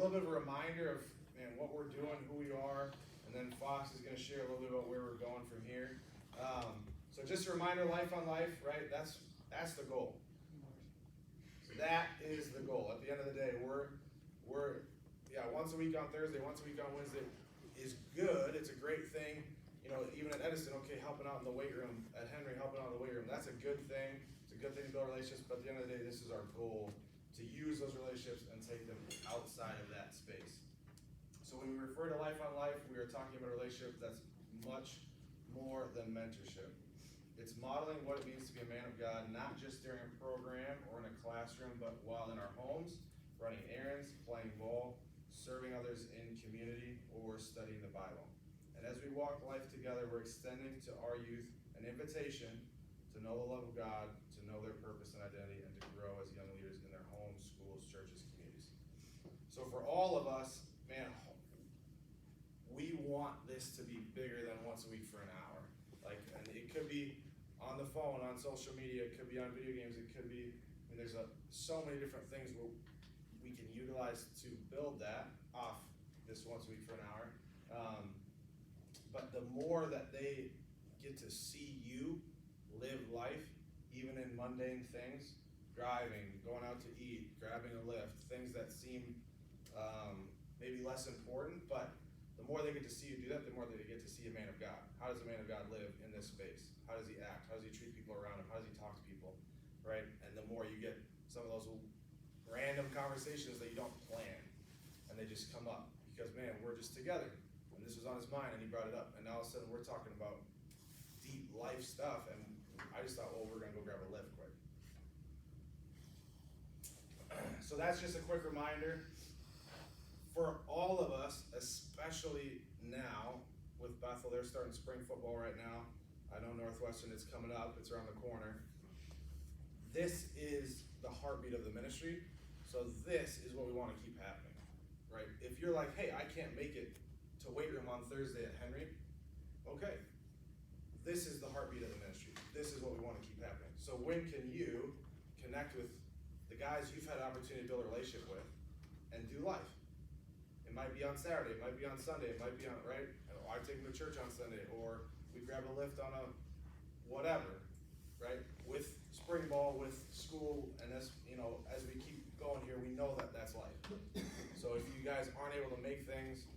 little bit of a reminder of what we're doing, who we are, and then Fox is going to share a little bit about where we're going from here. So just a reminder, life on life, right? That's the goal. That is the goal. At the end of the day, we're once a week on Thursday, once a week on Wednesday is good. It's a great thing. Even at Edison, okay, helping out in the weight room. At Henry, helping out in the weight room. That's a good thing. It's a good thing to build relationships. But at the end of the day, this is our goal, to use those relationships and take them outside of that space. So when we refer to life on life, we are talking about a relationship that's much more than mentorship. It's modeling what it means to be a man of God, not just during a program or in a classroom, but while in our homes, running errands, playing ball, serving others in community, or studying the Bible. And as we walk life together, we're extending to our youth an invitation to know the love of God, to know their purpose and identity, and to grow as young leaders in their homes, schools, churches, communities. So for all of us, man, we want this to be bigger than once a week for an hour. And it could be on the phone, on social media, it could be on video games, it could be, there's so many different things where we can utilize to build that off this once a week for an hour. But the more that they get to see you live life, even in mundane things, driving, going out to eat, grabbing a lift, things that seem maybe less important, but the more they get to see you do that, the more they get to see a man of God. How does a man of God live in this space? How does he act? How does he treat people around him? How does he talk to people, right? And the more you get some of those random conversations that you don't plan, and they just come up because, man, we're just together. And this was on his mind, and he brought it up. And now all of a sudden, we're talking about deep life stuff, and I just thought, well, we're going to go grab a lift quick. So that's just a quick reminder. For all of us, especially now with Bethel, they're starting spring football right now. I know Northwestern, it's coming up, it's around the corner. This is the heartbeat of the ministry, so this is what we want to keep happening, right? If you're like, hey, I can't make it to weight room on Thursday at Henry, okay. This is the heartbeat of the ministry. This is what we want to keep happening. So when can you connect with the guys you've had an opportunity to build a relationship with and do life? It might be on Saturday, it might be on Sunday, it might be on, right? I take them to church on Sunday, or we grab a lift on a whatever, right? With spring ball, with school, and as we keep going here, we know that that's life. So if you guys aren't able to make things,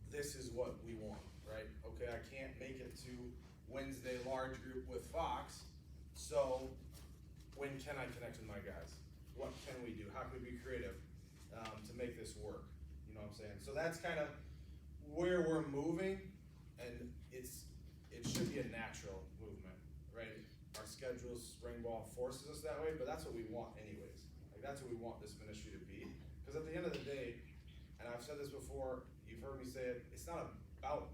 this is what we want, right? Okay, I can't make it to Wednesday large group with Fox, so when can I connect with my guys? What can we do? How can we be creative to make this work? You know what I'm saying? So that's kind of where we're moving, and it should be a natural movement, right? Our schedules, spring ball forces us that way, but that's what we want anyways. That's what we want this ministry to be. Because at the end of the day, and I've said this before, you've heard me say it, it's not about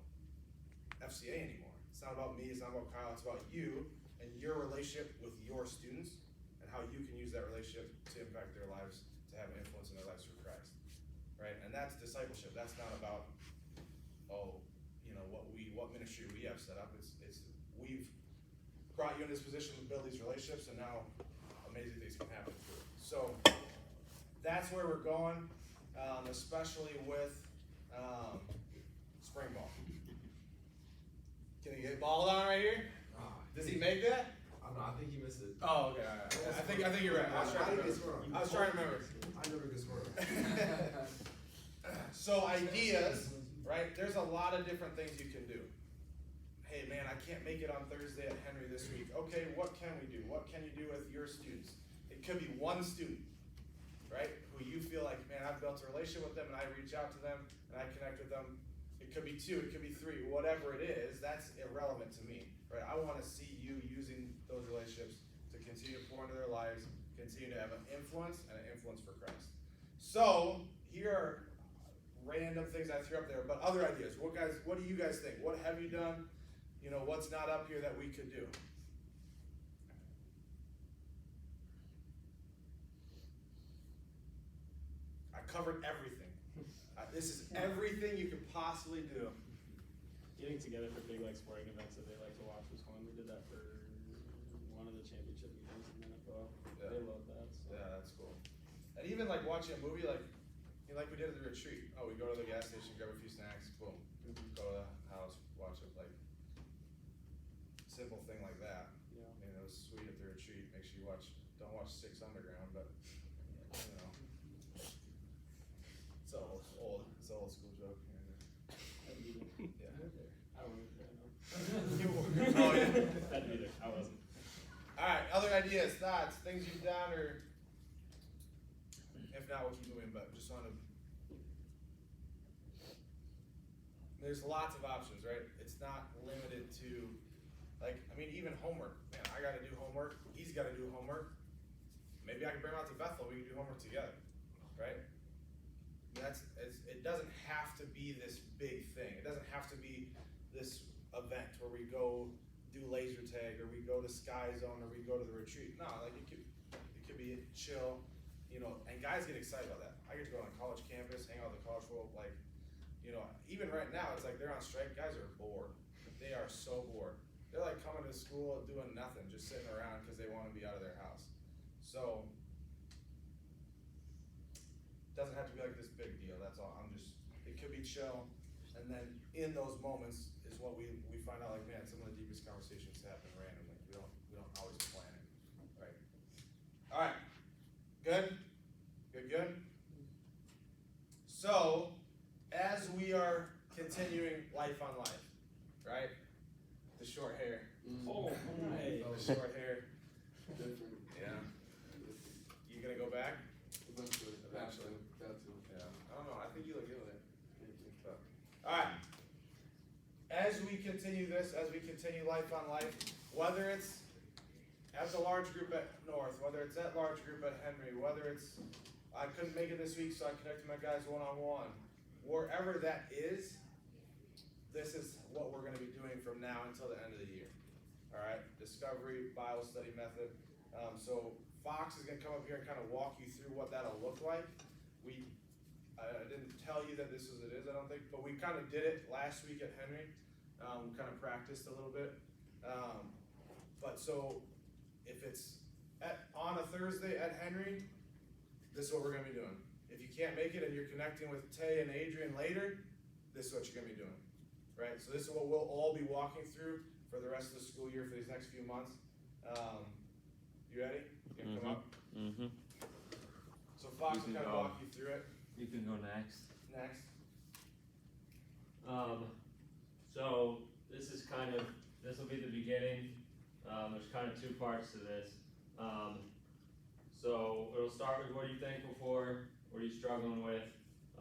FCA anymore. It's not about me, it's not about Kyle, it's about you and your relationship with your students and how you can use that relationship to impact their lives, to have an influence in their lives for Christ, right? And that's discipleship. That's not about, what ministry we have set up. It's we've brought you in this position to build these relationships, and now amazing things can happen through it. So that's where we're going, especially with spring ball. Can he get balled on right here? Does he make that? I think he missed it. Oh, okay. I think you're right. I was trying to remember. I never get squirrel. So ideas, right? There's a lot of different things you can do. Hey man, I can't make it on Thursday at Henry this week. Okay, what can we do? What can you do with your students? It could be one student, right? Who you feel like, man, I've built a relationship with them, and I reach out to them and I connect with them. It could be two, it could be three, whatever it is, that's irrelevant to me, right? I want to see you using those relationships to continue to pour into their lives, continue to have an influence and an influence for Christ. So here are random things I threw up there, but other ideas. What do you guys think? What have you done? What's not up here that we could do? I covered everything. This is everything you could possibly do. Getting together for big sporting events that they like to watch was fun. We did that for one of the championship games in the NFL. Yeah. They love that. So. Yeah, that's cool. And even watching a movie, like we did at the retreat. Oh, we go to the gas station, grab a few snacks, boom, go to the house, watch it, like, simple thing like that. Yeah. I mean, it was sweet at the retreat. Make sure you don't watch Six Underground, but, you know. It's an old school joke. Had to be there. Yeah. I wasn't there, no. Oh, yeah. Had to be there. I wasn't. Alright, other ideas, thoughts, things you've done, or if not, we'll keep moving, but just wanna. There's lots of options, right? It's not limited to, like, I mean, even homework. Man, I gotta do homework, he's gotta do homework. Maybe I can bring him out to Bethel, we can do homework together, right? It doesn't have to be this big thing. It doesn't have to be this event where we go do laser tag, or we go to Sky Zone, or we go to the retreat. No, like it could be chill, you know, and guys get excited about that. I get to go on a college campus, hang out with the college world, like, you know, even right now, it's like they're on strike, guys are bored. They are so bored. They're like coming to school doing nothing, just sitting around because they want to be out of their house. So, doesn't have to be like this big deal, that's all. It could be chill, and then in those moments is what we find out, like, man, some of the deepest conversations happen randomly. We don't always plan it, right? All right, good? Good? So, as we are continuing life on life, right? The short hair. Oh, Hey, my. the short hair. Different. Yeah. You gonna go back? Eventually. Got to. Yeah. I don't know. I think you look good with it. All right. As we continue this, as we continue life on life, whether it's as a large group at North, whether it's at large group at Henry, whether it's I couldn't make it this week, so I connected my guys one-on-one, wherever that is, this is what we're going to be doing from now until the end of the year. All right, Discovery Bible Study Method. So Fox is going to come up here and kind of walk you through what that'll look like. I didn't tell you that this is it is, I don't think, but we kind of did it last week at Henry. We kind of practiced a little bit. But so if it's on a Thursday at Henry, this is what we're going to be doing. If you can't make it and you're connecting with Tay and Adrian later, this is what you're going to be doing. Right? So this is what we'll all be walking through for the rest of the school year for these next few months. You ready? You gonna come up? Mm-hmm. So Fox will You can kind of go. walk you through it. You can go next. Next. So this will be the beginning. There's kind of two parts to this. So it'll start with what are you thankful for? What are you struggling with?